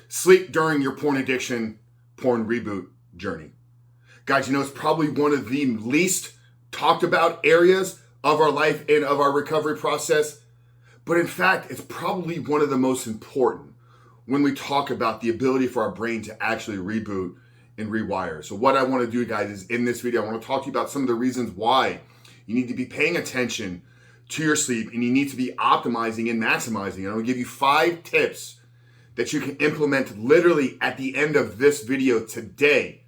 Sleep during your porn addiction, porn reboot journey. Guys, it's probably one of the least talked about areas of our life and of our recovery process. But in fact, it's probably one of the most important when we talk about the ability for our brain to actually reboot and rewire. So what I want to do, guys, is in this video, I want to talk to you about some of the reasons why you need to be paying attention to your sleep and you need to be optimizing and maximizing. And I'm going to give you 5 tips that you can implement literally at the end of this video today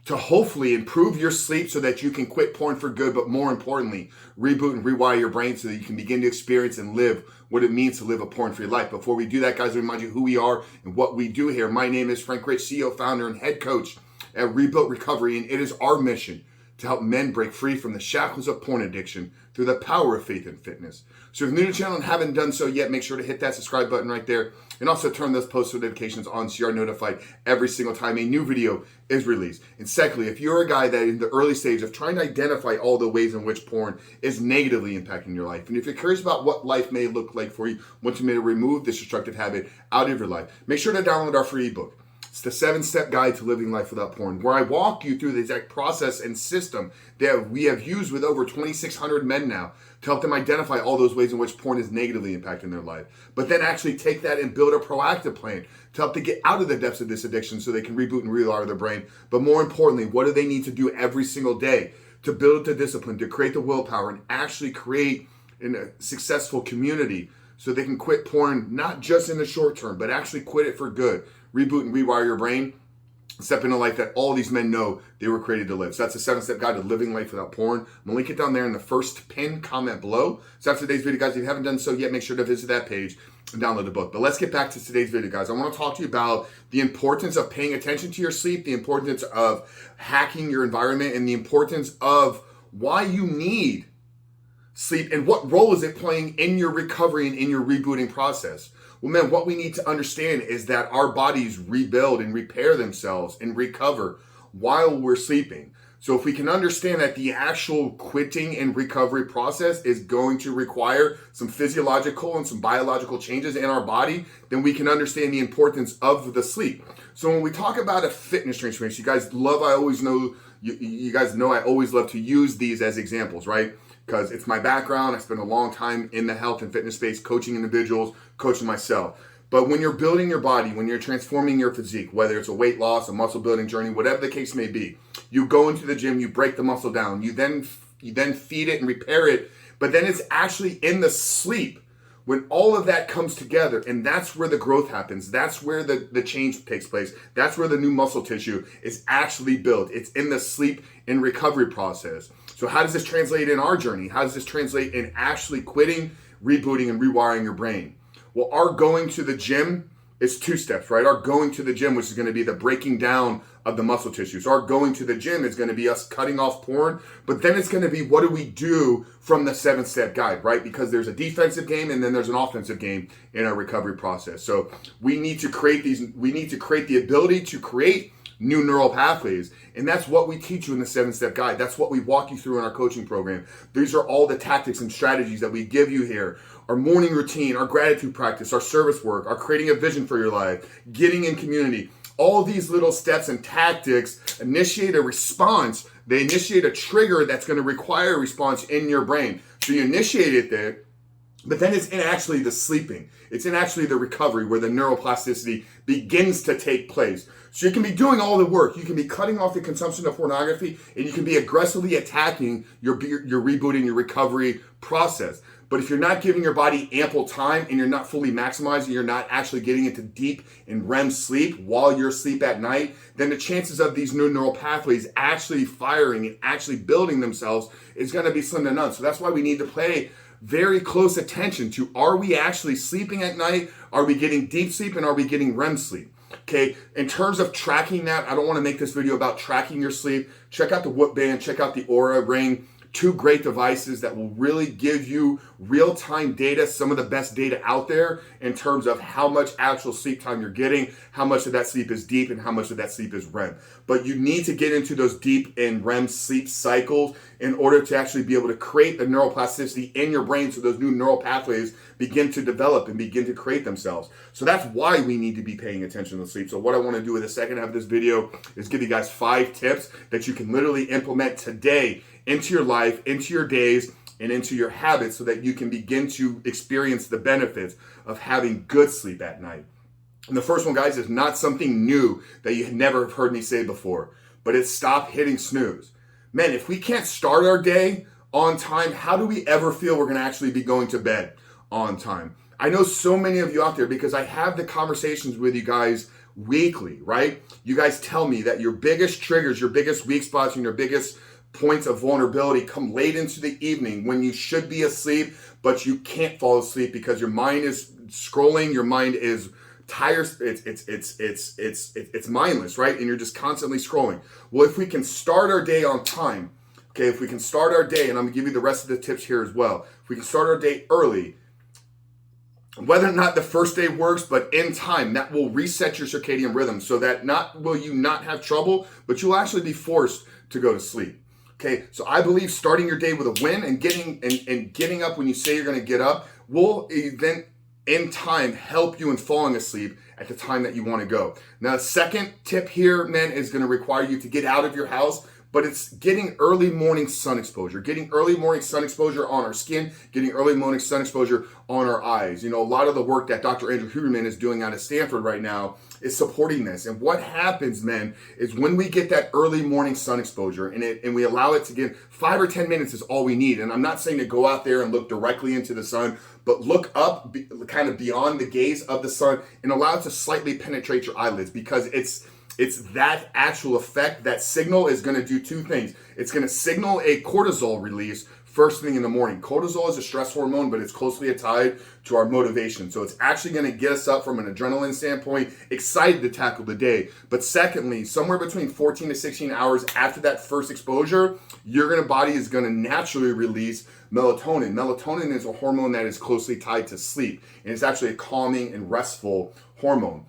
to hopefully improve your sleep so that you can quit porn for good, but more importantly, reboot and rewire your brain so that you can begin to experience and live what it means to live a porn-free life. Before we do that, guys, I remind you who we are and what we do here. My name is Frank Rich, CEO, founder, and head coach at Rebuilt Recovery, and it is our mission to help men break free from the shackles of porn addiction through the power of faith and fitness. So if you're new to the channel and haven't done so yet, make sure to hit that subscribe button right there and also turn those post notifications on so you are notified every single time a new video is released. And secondly, if you're a guy that in the early stage of trying to identify all the ways in which porn is negatively impacting your life, and if you're curious about what life may look like for you once you may remove this destructive habit out of your life, make sure to download our free ebook. It's the 7-step guide to living life without porn, where I walk you through the exact process and system that we have used with over 2,600 men now to help them identify all those ways in which porn is negatively impacting their life. But then actually take that and build a proactive plan to help them get out of the depths of this addiction so they can reboot and rewire their brain. But more importantly, what do they need to do every single day to build the discipline, to create the willpower, and actually create a successful community so they can quit porn, not just in the short term, but actually quit it for good. Reboot and rewire your brain, step into a life that all these men know they were created to live. So that's a 7-step guide to living life without porn. I'm gonna link it down there in the first pinned comment below. So after today's video, guys, if you haven't done so yet, make sure to visit that page and download the book. But let's get back to today's video, guys. I want to talk to you about the importance of paying attention to your sleep, the importance of hacking your environment, and the importance of why you need sleep and what role is it playing in your recovery and in your rebooting process. Well, man, what we need to understand is that our bodies rebuild and repair themselves and recover while we're sleeping. So if we can understand that the actual quitting and recovery process is going to require some physiological and some biological changes in our body, then we can understand the importance of the sleep. So when we talk about a fitness transformation, you guys know I always love to use these as examples, right? Because it's my background. I spent a long time in the health and fitness space, coaching individuals, coaching myself. But when you're building your body, when you're transforming your physique, whether it's a weight loss, a muscle building journey, whatever the case may be, you go into the gym, you break the muscle down, you then feed it and repair it, but then it's actually in the sleep when all of that comes together, and that's where the growth happens. That's where the change takes place. That's where the new muscle tissue is actually built. It's in the sleep and recovery process. So how does this translate in our journey? How does this translate in actually quitting, rebooting, and rewiring your brain? Well, our going to the gym is 2 steps, right? Our going to the gym, which is going to be the breaking down of the muscle tissues. Our going to the gym is going to be us cutting off porn, but then it's going to be what do we do from the 7-step guide, right? Because there's a defensive game and then there's an offensive game in our recovery process. So we need to create the ability to create new neural pathways. And that's what we teach you in the 7-step guide. That's what we walk you through in our coaching program. These are all the tactics and strategies that we give you here. Our morning routine, our gratitude practice, our service work, our creating a vision for your life, getting in community. All these little steps and tactics initiate a response. They initiate a trigger that's going to require a response in your brain. So you initiate it there, but then it's in actually the sleeping. It's in actually the recovery where the neuroplasticity begins to take place. So you can be doing all the work. You can be cutting off the consumption of pornography, and you can be aggressively attacking your rebooting, your recovery process. But if you're not giving your body ample time and you're not fully maximizing, you're not actually getting into deep and REM sleep while you're asleep at night, then the chances of these new neural pathways actually firing and actually building themselves is going to be slim to none. So that's why we need to pay very close attention to, are we actually sleeping at night? Are we getting deep sleep and are we getting REM sleep? Okay, in terms of tracking that, I don't want to make this video about tracking your sleep. Check out the Whoop Band, check out the Aura Ring. 2 great devices that will really give you real-time data, some of the best data out there in terms of how much actual sleep time you're getting, how much of that sleep is deep, and how much of that sleep is REM. But you need to get into those deep and REM sleep cycles in order to actually be able to create the neuroplasticity in your brain so those new neural pathways begin to develop and begin to create themselves. So that's why we need to be paying attention to sleep. So what I want to do with the second half of this video is give you guys 5 tips that you can literally implement today into your life, into your days, and into your habits so that you can begin to experience the benefits of having good sleep at night. And the first one, guys, is not something new that you had never heard me say before, but it's stop hitting snooze. Man, if we can't start our day on time, how do we ever feel we're going to actually be going to bed on time? I know so many of you out there because I have the conversations with you guys weekly, right? You guys tell me that your biggest triggers, your biggest weak spots, and your biggest points of vulnerability come late into the evening when you should be asleep, but you can't fall asleep because your mind is scrolling, your mind is tired, it's mindless, right? And you're just constantly scrolling. Well, if we can start our day on time, okay, if we can start our day, and I'm gonna give you the rest of the tips here as well. If we can start our day early, whether or not the first day works, but in time, that will reset your circadian rhythm so that not will you not have trouble, but you'll actually be forced to go to sleep. Okay, so I believe starting your day with a win and getting up when you say you're going to get up will then in time help you in falling asleep at the time that you want to go. Now, the second tip here, man, is going to require you to get out of your house, but it's getting early morning sun exposure, getting early morning sun exposure on our skin, getting early morning sun exposure on our eyes. You know, a lot of the work that Dr. Andrew Huberman is doing out of Stanford right now is supporting this. And what happens, man, is when we get that early morning sun exposure and we allow it to get 5 or 10 minutes is all we need. And I'm not saying to go out there and look directly into the sun, but look up kind of beyond the gaze of the sun and allow it to slightly penetrate your eyelids, because it's that actual effect, that signal is going to do 2 things. It's going to signal a cortisol release first thing in the morning. Cortisol is a stress hormone, but it's closely tied to our motivation. So it's actually going to get us up from an adrenaline standpoint, excited to tackle the day. But secondly, somewhere between 14 to 16 hours after that first exposure, your body is going to naturally release melatonin. Melatonin is a hormone that is closely tied to sleep, and it's actually a calming and restful hormone.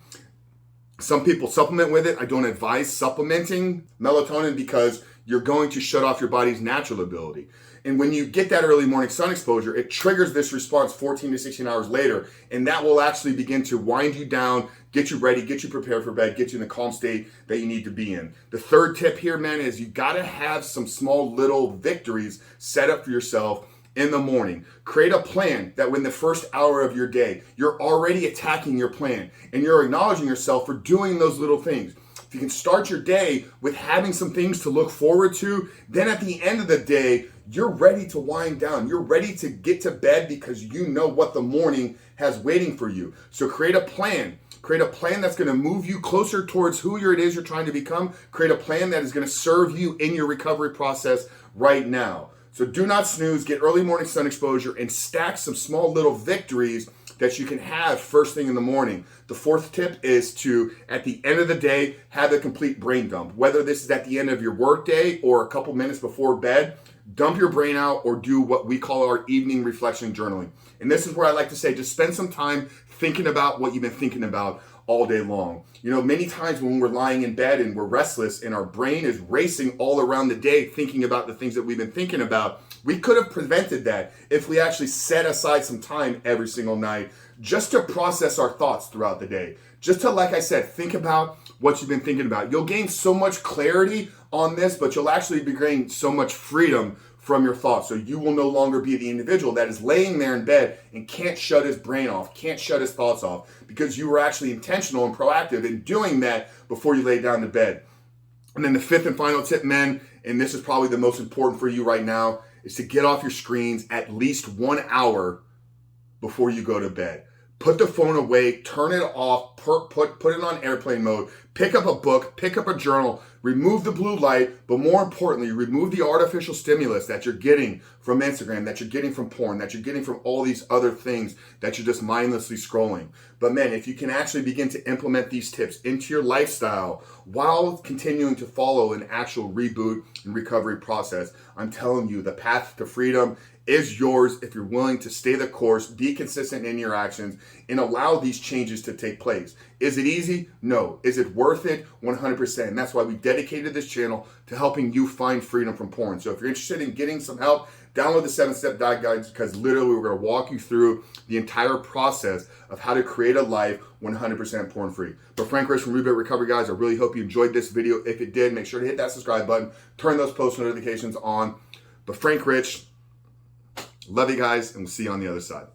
Some people supplement with it. I don't advise supplementing melatonin because you're going to shut off your body's natural ability. And when you get that early morning sun exposure, it triggers this response 14 to 16 hours later, and that will actually begin to wind you down, get you ready, get you prepared for bed, get you in the calm state that you need to be in. The third tip here, man, is you got to have some small little victories set up for yourself in the morning. Create a plan that when the first hour of your day, you're already attacking your plan and you're acknowledging yourself for doing those little things. If you can start your day with having some things to look forward to, then at the end of the day, you're ready to wind down. You're ready to get to bed because you know what the morning has waiting for you. So create a plan. Create a plan that's going to move you closer towards who it is you're trying to become. Create a plan that is going to serve you in your recovery process right now. So do not snooze, get early morning sun exposure, and stack some small little victories that you can have first thing in the morning. The fourth tip is to, at the end of the day, have a complete brain dump. Whether this is at the end of your work day or a couple minutes before bed, dump your brain out or do what we call our evening reflection journaling. And this is where I like to say, just spend some time thinking about what you've been thinking about all day long. You know, many times when we're lying in bed and we're restless and our brain is racing all around the day thinking about the things that we've been thinking about, we could have prevented that if we actually set aside some time every single night just to process our thoughts throughout the day. Just to, like I said, think about what you've been thinking about. You'll gain so much clarity on this, but you'll actually be gaining so much freedom from your thoughts. So you will no longer be the individual that is laying there in bed and can't shut his brain off, can't shut his thoughts off, because you were actually intentional and proactive in doing that before you lay down to bed. And then the fifth and final tip, men, and this is probably the most important for you right now, is to get off your screens at least 1 hour before you go to bed. Put the phone away, turn it off, put it on airplane mode, pick up a book, pick up a journal, remove the blue light, but more importantly, remove the artificial stimulus that you're getting from Instagram, that you're getting from porn, that you're getting from all these other things that you're just mindlessly scrolling. But man, if you can actually begin to implement these tips into your lifestyle while continuing to follow an actual reboot and recovery process, I'm telling you, the path to freedom is yours if you're willing to stay the course, be consistent in your actions, and allow these changes to take place. Is it easy? No. Is it worth it? 100%. And that's why we dedicated this channel to helping you find freedom from porn. So if you're interested in getting some help, download the 7-step diet guides, because literally we're going to walk you through the entire process of how to create a life 100% porn free. But Frank Rich from Reboot Recovery, guys, I really hope you enjoyed this video. If it did, make sure to hit that subscribe button, turn those post notifications on. But Frank Rich, love you guys, and we'll see you on the other side.